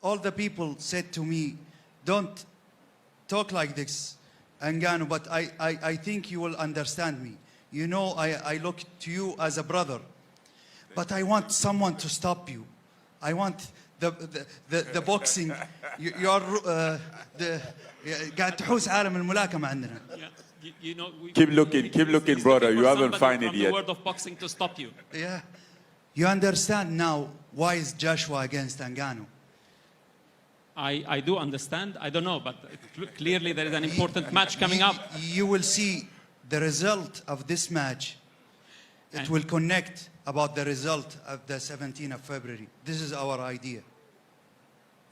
all the people said to me, don't talk like this, Ngannou, but I think you will understand me. You know, I look to you as a brother, but I want someone to stop you. I want the boxing. You are قاعد تحوس عالم الملاكمة عندنا. You know, keep looking, brother. You haven't found it yet. The world of boxing to stop you. Yeah, you understand now why is Joshua against Ngannou? I do understand. I don't know, but clearly there is an important match coming up. You will see the result of this match. It will connect about the result of the 17th of February. This is our idea.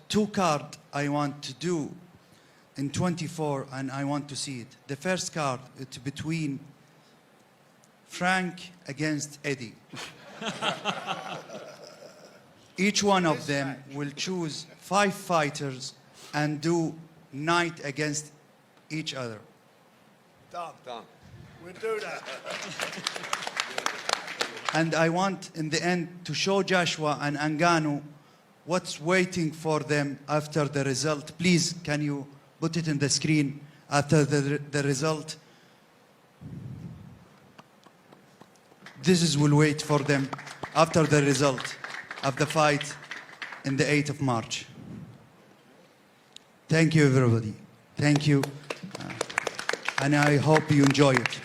2 cards I want to do in 24, and I want to see it. The first card, it's between Frank against Eddie. Each one of them will choose 5 fighters and do night against each other. Done. We'll do that. And I want, in the end, to show Joshua and Ngannou what's waiting for them after the result. Please, can you put it in the screen after the result? This will wait for them after the result of the fight in the 8th of March. Thank you, everybody. Thank you. And I hope you enjoy it.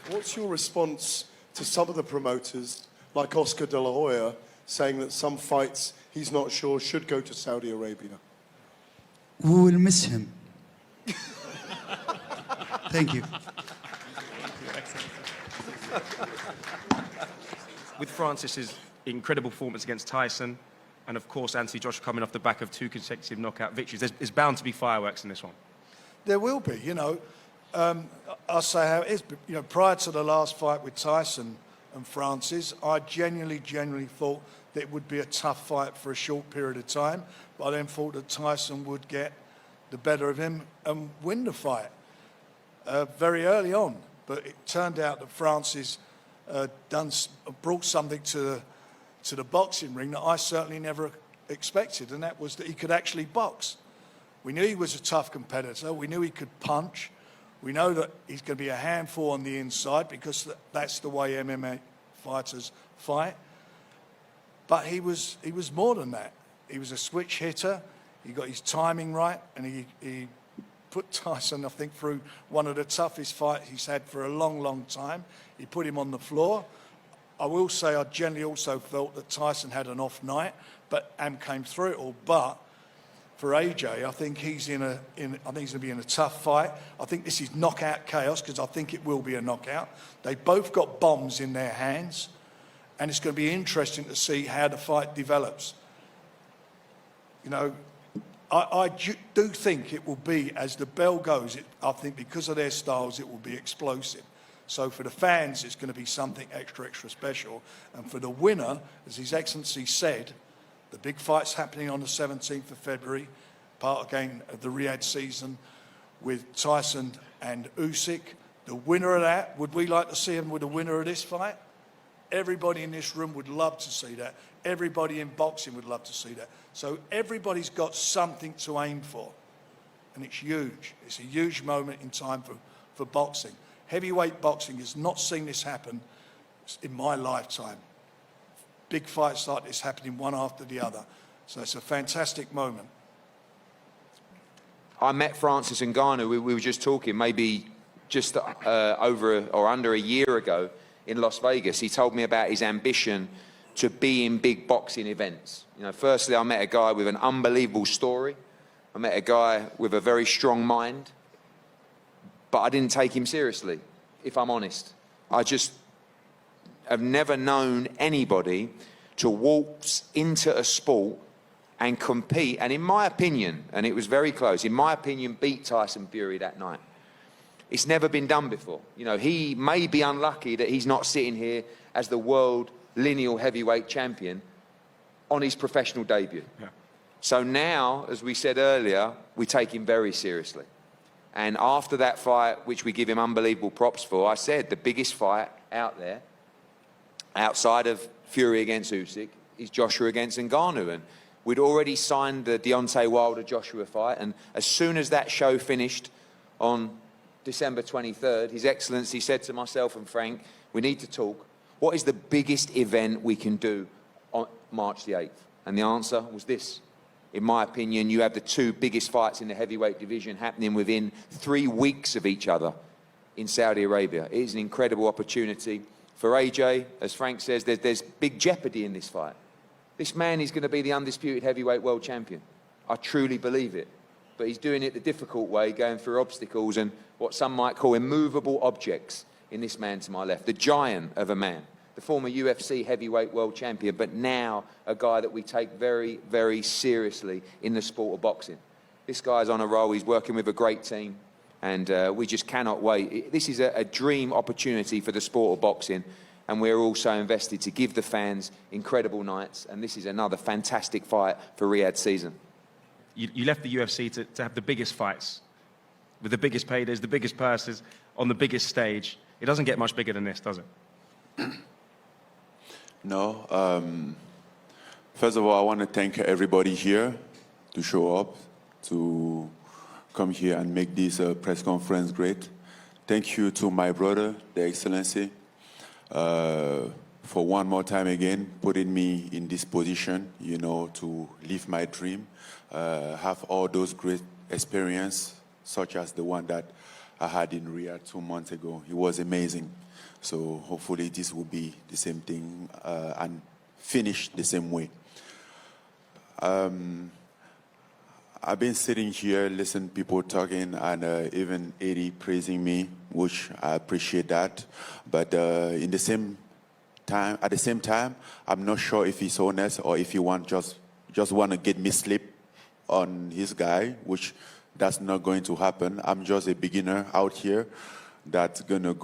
What's your response to some of the promoters, like Oscar De La Hoya, saying that some fights he's not sure should go to Saudi Arabia? We will miss him. Thank you. With Francis's incredible performance against Tyson, and of course Anthony Joshua coming off the back of 2 consecutive knockout victories, there's bound to be fireworks in this one. There will be, you know. I'll say how it is. But, you know, prior to the last fight with Tyson and Francis, I genuinely thought that it would be a tough fight for a short period of time. But I then thought that Tyson would get the better of him and win the fight very early on. But it turned out that Francis brought something to the boxing ring that I certainly never expected, and that was that he could actually box. We knew he was a tough competitor. We knew he could punch. We know that he's going to be a handful on the inside because that's the way MMA fighters fight. But he was more than that. He was a switch hitter. He got his timing right, and he put Tyson, I think, through one of the toughest fights he's had for a long time. He put him on the floor. I will say I generally also felt that Tyson had an off night, but Am came through it all. But for AJ, I think he's I think he's going to be in a tough fight. I think this is knockout chaos because I think it will be a knockout. They both got bombs in their hands, and it's going to be interesting to see how the fight develops. You know, I do think it will be, as the bell goes, I think because of their styles, it will be explosive. So for the fans, it's going to be something extra special. And for the winner, as His Excellency said, the big fight's happening on the 17th of February, part again of the Riyadh season with Tyson and Usyk. The winner of that, would we like to see him with the winner of this fight? Everybody in this room would love to see that. Everybody in boxing would love to see that. So everybody's got something to aim for. And it's huge. It's a huge moment in time for boxing. Heavyweight boxing has not seen this happen in my lifetime. Big fights like this happening one after the other. So it's a fantastic moment. I met Francis Ngannou, we were just talking, maybe just over or under a year ago in Las Vegas. He told me about his ambition to be in big boxing events. You know, firstly, I met a guy with an unbelievable story. I met a guy with a very strong mind, but I didn't take him seriously, if I'm honest. I just have never known anybody to waltz into a sport and compete, and in my opinion, and it was very close, in my opinion, beat Tyson Fury that night. It's never been done before. You know, he may be unlucky that he's not sitting here as the world lineal heavyweight champion on his professional debut. Yeah. So now, as we said earlier, we take him very seriously. And after that fight, which we give him unbelievable props for, I said the biggest fight out there, outside of Fury against Usyk, is Joshua against Ngannou. And We'd already signed the Deontay Wilder-Joshua fight, and as soon as that show finished on December 23rd, His Excellency said to myself and Frank, we need to talk. What is the biggest event we can do on March the 8th? And the answer was this. In my opinion, you have the two biggest fights in the heavyweight division happening within 3 weeks of each other in Saudi Arabia. It is an incredible opportunity. For AJ, as Frank says, there's big jeopardy in this fight. This man is going to be the undisputed heavyweight world champion. I truly believe it. But he's doing it the difficult way, going through obstacles and what some might call immovable objects in this man to my left. The giant of a man. The former UFC heavyweight world champion, but now a guy that we take very, very seriously in the sport of boxing. This guy's on a roll. He's working with a great team, and we just cannot wait. This is a dream opportunity for the sport of boxing, and we're also invested to give the fans incredible nights, and this is another fantastic fight for Riyadh season. You left the UFC to have the biggest fights, with the biggest paydays, the biggest purses, on the biggest stage. It doesn't get much bigger than this, does it? No. First of all, I want to thank everybody here to show up, to come here and make this press conference great. Thank you to my brother, the Excellency, for one more time again putting me in this position, you know, to live my dream, have all those great experiences, such as the one that I had in Riyadh 2 months ago. It was amazing. So hopefully this will be the same thing and finish the same way. I've been sitting here, listening to people talking, and even Eddie praising me, which I appreciate that. But at the same time, I'm not sure if he's honest or if he just want to get me sleep on his guy, which that's not going to happen. I'm just a beginner out here that's gonna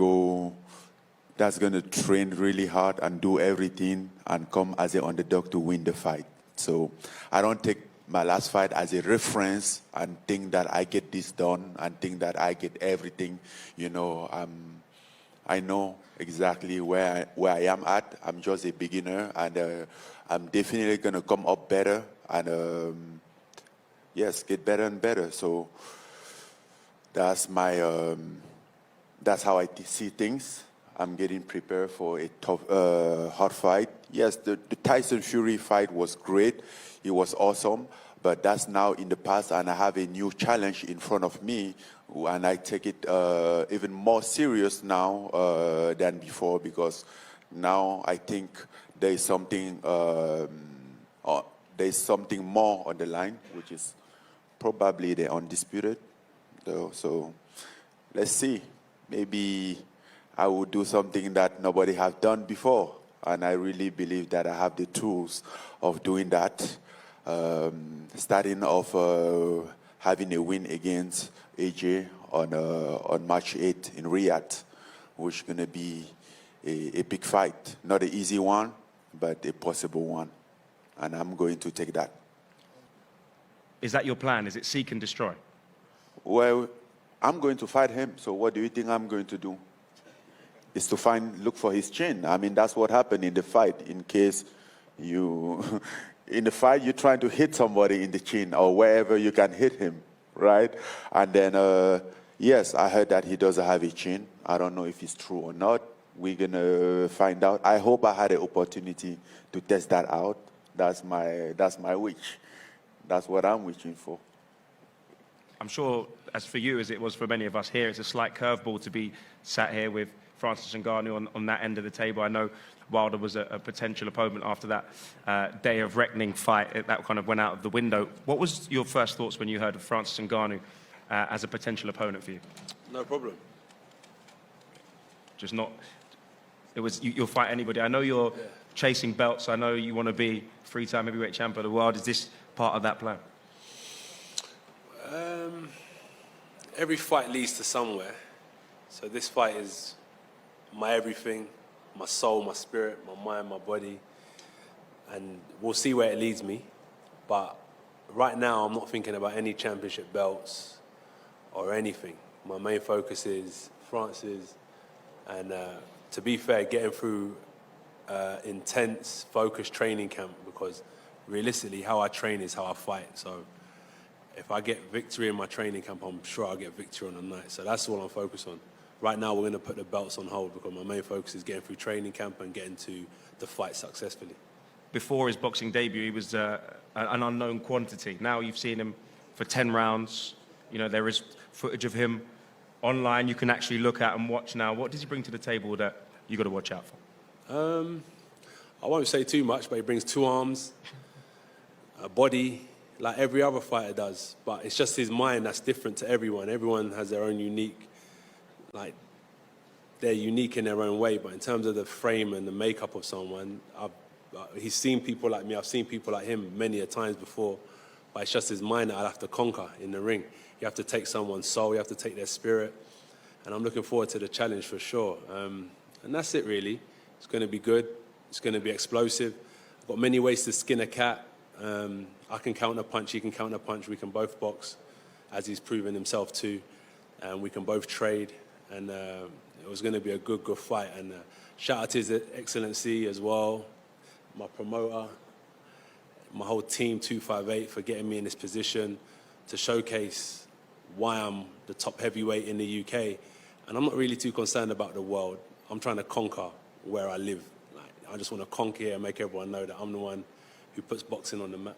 train really hard and do everything and come as an underdog to win the fight. So I don't take my last fight as a reference and think that I get this done and think that I get everything. You know, I know exactly where I am at. I'm just a beginner, and I'm definitely going to come up better and, yes, get better and better. So that's how I see things. I'm getting prepared for a tough, hard fight. Yes, the Tyson Fury fight was great. It was awesome, but that's now in the past, and I have a new challenge in front of me, and I take it even more serious now than before, because now I think there's something more on the line, which is probably the undisputed. So let's see. Maybe I will do something that nobody has done before. And I really believe that I have the tools of doing that. Starting off having a win against AJ on March 8th in Riyadh, which is going to be a big fight. Not an easy one, but a possible one. And I'm going to take that. Is that your plan? Is it seek and destroy? Well, I'm going to fight him. So what do you think I'm going to do? Is to look for his chin. I mean, that's what happened in the fight. In case in the fight, you're trying to hit somebody in the chin or wherever you can hit him, right? And then, yes, I heard that he doesn't have a chin. I don't know if it's true or not. We're going to find out. I hope I had an opportunity to test that out. That's my wish. That's what I'm wishing for. I'm sure, as for you as it was for many of us here, it's a slight curveball to be sat here with Francis Ngannou on that end of the table. I know Wilder was a potential opponent after that day of reckoning fight. That kind of went out of the window. What was your first thoughts when you heard of Francis Ngannou as a potential opponent for you? No problem. Just not... It was, you'll fight anybody. I know you're chasing belts. I know you want to be three-time heavyweight champion of the world. Is this part of that plan? Every fight leads to somewhere. So this fight is my everything, my soul, my spirit, my mind, my body. And we'll see where it leads me. But right now, I'm not thinking about any championship belts or anything. My main focus is Francis. And to be fair, getting through intense, focused training camp, because realistically, how I train is how I fight. So if I get victory in my training camp, I'm sure I'll get victory on the night. So that's all I'm focused on. Right now, we're going to put the belts on hold because my main focus is getting through training camp and getting to the fight successfully. Before his boxing debut, he was an unknown quantity. Now you've seen him for 10 rounds. You know, there is footage of him online you can actually look at and watch now. What does he bring to the table that you got to watch out for? I won't say too much, but he brings 2 arms, a body, like every other fighter does. But it's just his mind that's different to everyone. Everyone has their own unique, like, they're unique in their own way. But in terms of the frame and the makeup of someone, he's seen people like me. I've seen people like him many a times before. But it's just his mind that I'll have to conquer in the ring. You have to take someone's soul. You have to take their spirit. And I'm looking forward to the challenge for sure. And that's it, really. It's going to be good. It's going to be explosive. I've got many ways to skin a cat. I can counter punch. He can counter punch. We can both box, as he's proven himself to. And we can both trade. And it was going to be a good fight. And shout out to His Excellency as well, my promoter, my whole team, 258, for getting me in this position to showcase why I'm the top heavyweight in the UK. And I'm not really too concerned about the world. I'm trying to conquer where I live. Like, I just want to conquer here and make everyone know that I'm the one who puts boxing on the map.